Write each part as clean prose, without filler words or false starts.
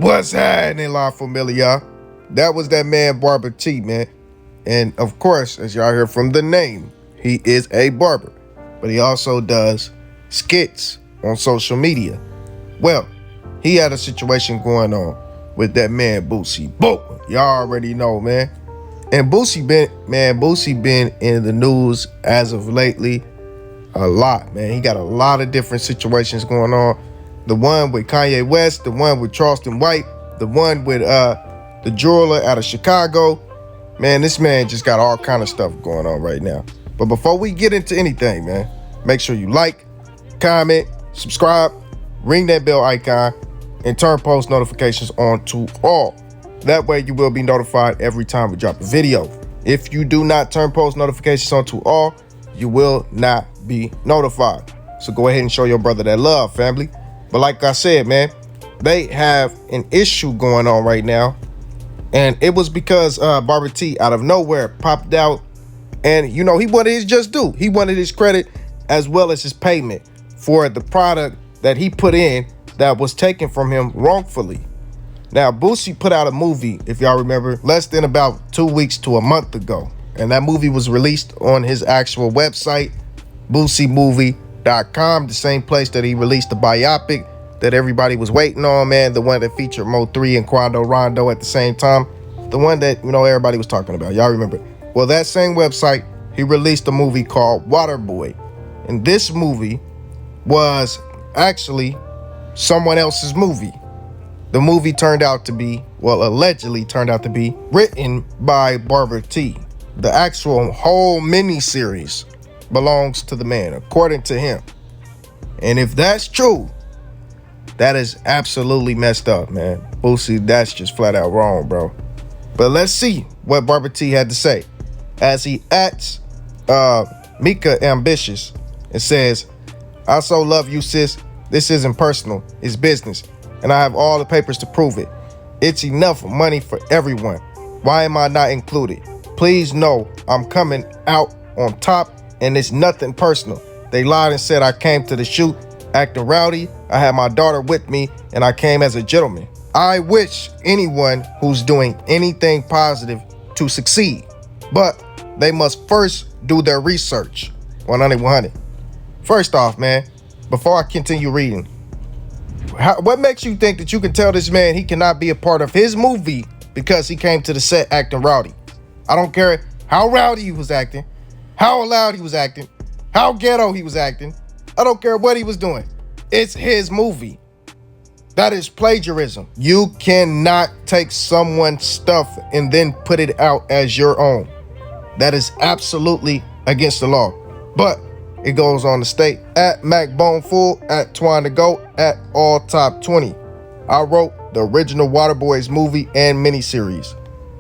What's happening, La Familia? That was that man, Barber T, man. And of course, as y'all hear from the name, he is a barber. But he also does skits on social media. Well, he had a situation going on with that man, Boosie. Boom! Y'all already know, man. And Boosie been in the news as of lately a lot, man. He got a lot of different situations going on. The one with Kanye West, the one with Charleston White, the one with the jeweler out of Chicago. Man, this man just got all kind of stuff going on right now. But before we get into anything, man, make sure you like, comment, subscribe, ring that bell icon, and turn post notifications on to all. That way you will be notified every time we drop a video. If you do not turn post notifications on to all, you will not be notified. So go ahead and show your brother that love, family. But like I said, man, they have an issue going on right now. And it was because Barber T out of nowhere popped out. And, you know, he wanted his just due. He wanted his credit as well as his payment for the product that he put in that was taken from him wrongfully. Now, Boosie put out a movie, if y'all remember, less than about 2 weeks to a month ago. And that movie was released on his actual website, boosiemovie.com, the same place that he released the biopic that everybody was waiting on, man. The one that featured Mo3 and Quando Rondo at the same time. The one that, you know, everybody was talking about. Y'all remember. Well, that same website, he released a movie called Waterboy. And this movie was actually someone else's movie. The movie turned out to be, well, allegedly turned out to be written by Barber T. The actual whole mini-series belongs to the man, according to him. And if that's true, that is absolutely messed up, man. Boosie, that's just flat out wrong, bro. But let's see what Barber T had to say. As he acts Mika ambitious and says, "I so love you, sis. This isn't personal, it's business. And I have all the papers to prove it. It's enough money for everyone. Why am I not included? Please know I'm coming out on top and it's nothing personal. They lied and said I came to the shoot acting rowdy. I had my daughter with me and I came as a gentleman. I wish anyone who's doing anything positive to succeed, but they must first do their research." 100. First off, man, before I continue reading, what makes you think that you can tell this man he cannot be a part of his movie because he came to the set acting rowdy? I don't care how rowdy he was acting, how loud he was acting, how ghetto he was acting. I don't care what he was doing. It's his movie. That is plagiarism. You cannot take someone's stuff and then put it out as your own. That is absolutely against the law. But it goes on to state, at MacBoneFull, at Twine the Goat, at All Top 20. I wrote the original Waterboys movie and miniseries.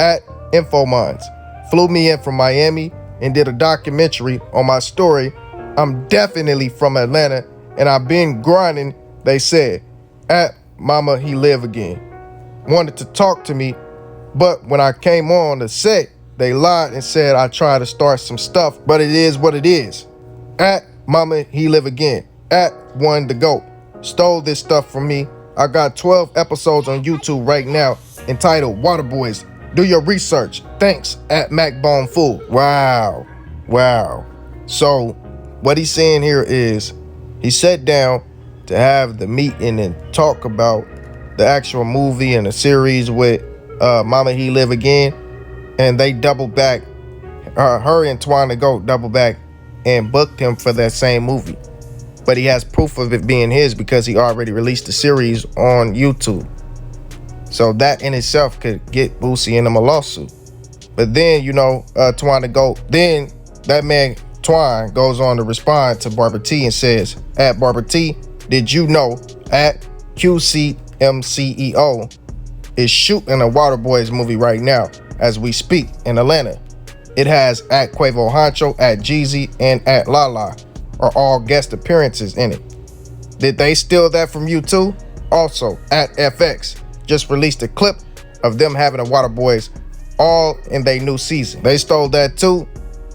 At Infominds, flew me in from Miami and did a documentary on my story. I'm definitely from Atlanta and I've been grinding, they said. At Mama He Live Again. Wanted to talk to me, but when I came on the set, they lied and said I tried to start some stuff, but it is what it is. At Mama He Live Again. At One the Goat. Stole this stuff from me. I got 12 episodes on YouTube right now entitled Waterboys. Do your research. Thanks. At MacBoneFull. Wow. So what he's saying here is he sat down to have the meeting and talk about the actual movie and the series with Mama He Live Again, and they double back, her and Twine the Goat double back and booked him for that same movie. But he has proof of it being his because he already released the series on YouTube. So that in itself could get Boosie and him a lawsuit. But then, you know, Twine the Goat, then that man Twine goes on to respond to Barber T and says, at Barber T, did you know at QCMCEO is shooting a Waterboys movie right now as we speak in Atlanta. It has at Quavo Honcho, at Jeezy, and at Lala are all guest appearances in it. Did they steal that from you too? Also, at FX just released a clip of them having a Waterboys all in their new season. They stole that too?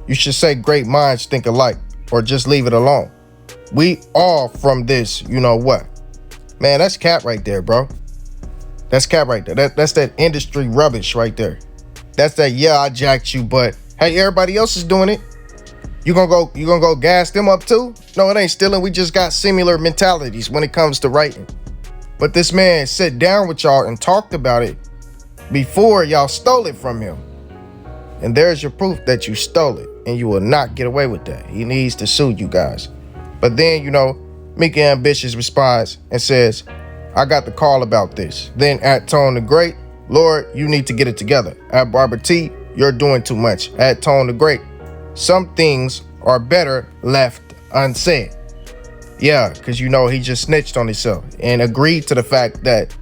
You should say great minds think alike or just leave it alone. We all from this, you know what. Man, that's cap right there, bro. That's cap right there. That's that industry rubbish right there. That's that, yeah, I jacked you, but hey, everybody else is doing it. You gonna go gas them up too? No, it ain't stealing. We just got similar mentalities when it comes to writing. But this man sat down with y'all and talked about it before y'all stole it from him. And there's your proof that you stole it, and you will not get away with that. He needs to sue you guys. But then, Mika Ambitious responds and says, I got the call about this. Then at Tone the Great, Lord, you need to get it together. At Barber T, you're doing too much. At Tone the Great, some things are better left unsaid. Yeah, because he just snitched on himself and agreed to the fact that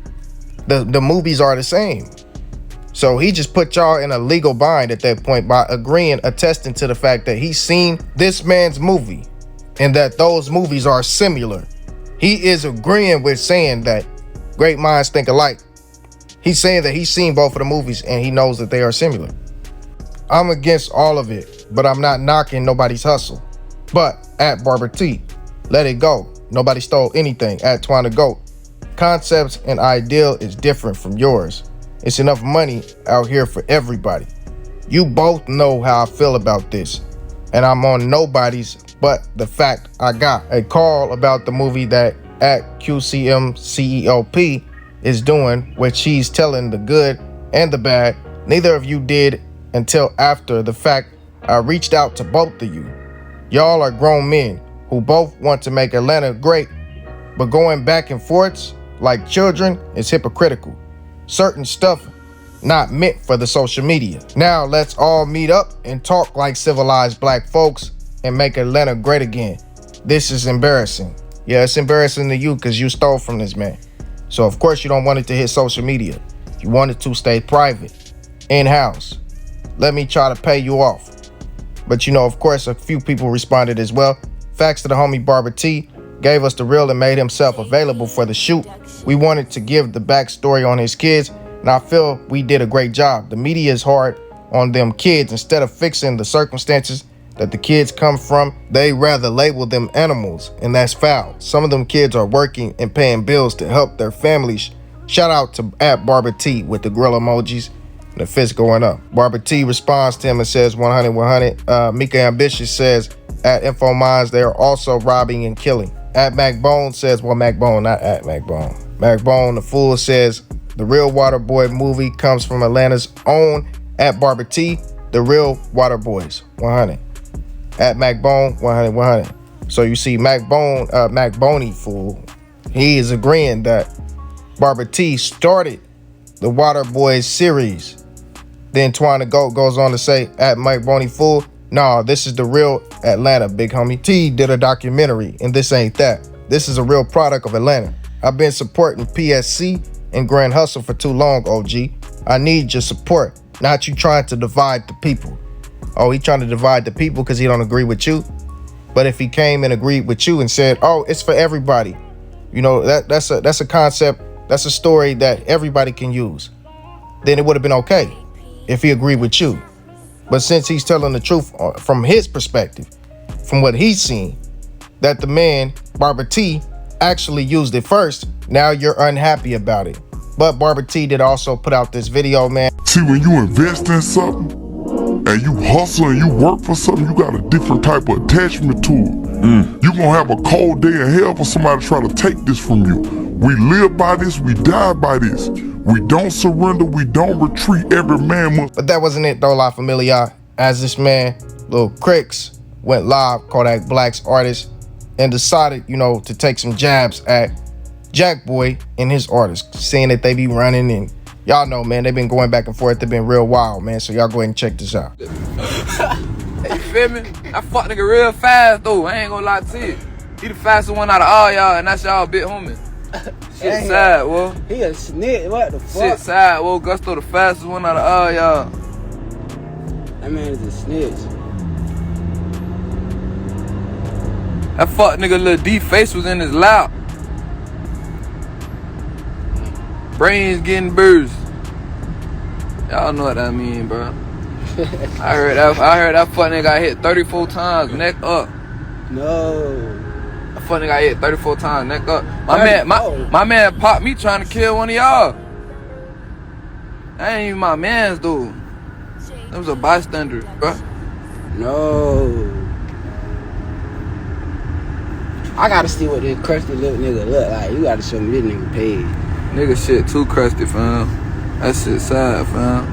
the movies are the same. So he just put y'all in a legal bind at that point by attesting to the fact that he's seen this man's movie and that those movies are similar. He is agreeing with saying that great minds think alike. He's saying that he's seen both of the movies and he knows that they are similar. I'm against all of it, but I'm not knocking nobody's hustle. But at Barber T, let it go. Nobody stole anything. At Twine the Goat, concepts and ideal is different from yours. It's enough money out here for everybody. You both know how I feel about this, and I'm on nobody's but the fact I got a call about the movie that at QCMCEOP is doing, which he's telling the good and the bad. Neither of you did until after the fact. I reached out to both of you. Y'all are grown men who both want to make Atlanta great, but going back and forths like children is hypocritical. Certain stuff not meant for the social media. Now let's all meet up and talk like civilized black folks and make Atlanta great again. This is embarrassing. Yeah, it's embarrassing to you because you stole from this man. So of course you don't want it to hit social media. You want it to stay private, in-house. Let me try to pay you off. But of course a few people responded as well. Facts to the homie Barber T gave us the real and made himself available for the shoot. We wanted to give the backstory on his kids, and I feel we did a great job. The media is hard on them kids. Instead of fixing the circumstances that the kids come from, they rather label them animals, and that's foul. Some of them kids are working and paying bills to help their families. Shout out to at Barber T with the grill emojis and the fist going up. Barber T responds to him and says 100, 100. Mika Ambitious says at Info Minds, they are also robbing and killing. At Macbone says, well, Macbone, not at Macbone. Macbone, the fool, says the real Waterboy movie comes from Atlanta's own at Barber T, the real Water Boys, 100. At Macbone, 100, 100. So you see Macbone, Macboney fool, he is agreeing that Barber T started the Water Boys series. Then Twine the Goat goes on to say at Macboney fool, nah, this is the real Atlanta, big homie. T did a documentary, and this ain't that. This is a real product of Atlanta. I've been supporting PSC and Grand Hustle for too long, OG. I need your support, not you trying to divide the people. Oh, he trying to divide the people because he don't agree with you? But if he came and agreed with you and said, oh, it's for everybody, that's a concept, that's a story that everybody can use, then it would have been okay if he agreed with you. But since he's telling the truth from his perspective, from what he's seen, that the man, Barber T, actually used it first, now you're unhappy about it. But Barber T did also put out this video, man. See, when you invest in something, and you hustle and you work for something, you got a different type of attachment to it. You gonna have a cold day in hell for somebody to try to take this from you. We live by this, we die by this. We don't surrender, we don't retreat. Every man must. But that wasn't it though, La Familia. As this man, Lil Cricks, went live, Kodak Black's artist, and decided, to take some jabs at Jackboy and his artists, saying that they be running and y'all know, man, they've been going back and forth. They've been real wild, man. So y'all go ahead and check this out. Hey, you feel me? I fuck nigga real fast though. I ain't gonna lie to you. He the fastest one out of all y'all, and that's y'all big homie. Shit sad, whoa. He a snitch, what the fuck? Shit sad, whoa. Gusto the fastest one out of all y'all. That man is a snitch. That fuck nigga Lil D face was in his lap. Brains getting bruised. Y'all know what that mean, bro. I heard that fuck nigga got hit 34 times, neck up. No. That fuck nigga got hit 34 times, neck up. My man popped me trying to kill one of y'all. That ain't even my man's though. That was a bystander, bro. No. I gotta see what this crusty little nigga look like. You gotta show me this nigga page. Nigga shit too crusty, fam. That shit sad, fam.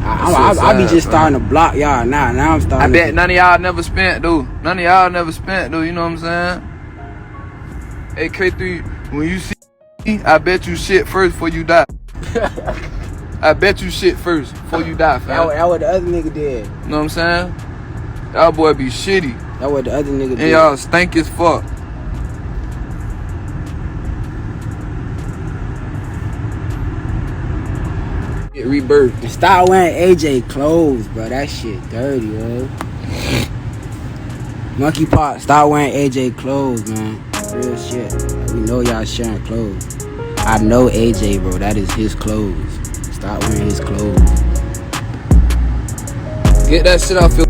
I be just starting to block y'all now. Now I'm starting. I bet none of y'all never spent, though. None of y'all never spent, though. You know what I'm saying? Hey, K3, when you see me, I bet you shit first before you die. I bet you shit first before you die, fam. That what the other nigga did. You know what I'm saying? Y'all boy be shitty. That what the other nigga did. And y'all stink as fuck. Get rebirth. And stop wearing AJ clothes, bro. That shit dirty, bro. Monkey Pot, stop wearing AJ clothes, man. Real shit. We know y'all sharing clothes. I know AJ, bro. That is his clothes. Stop wearing his clothes. Get that shit off your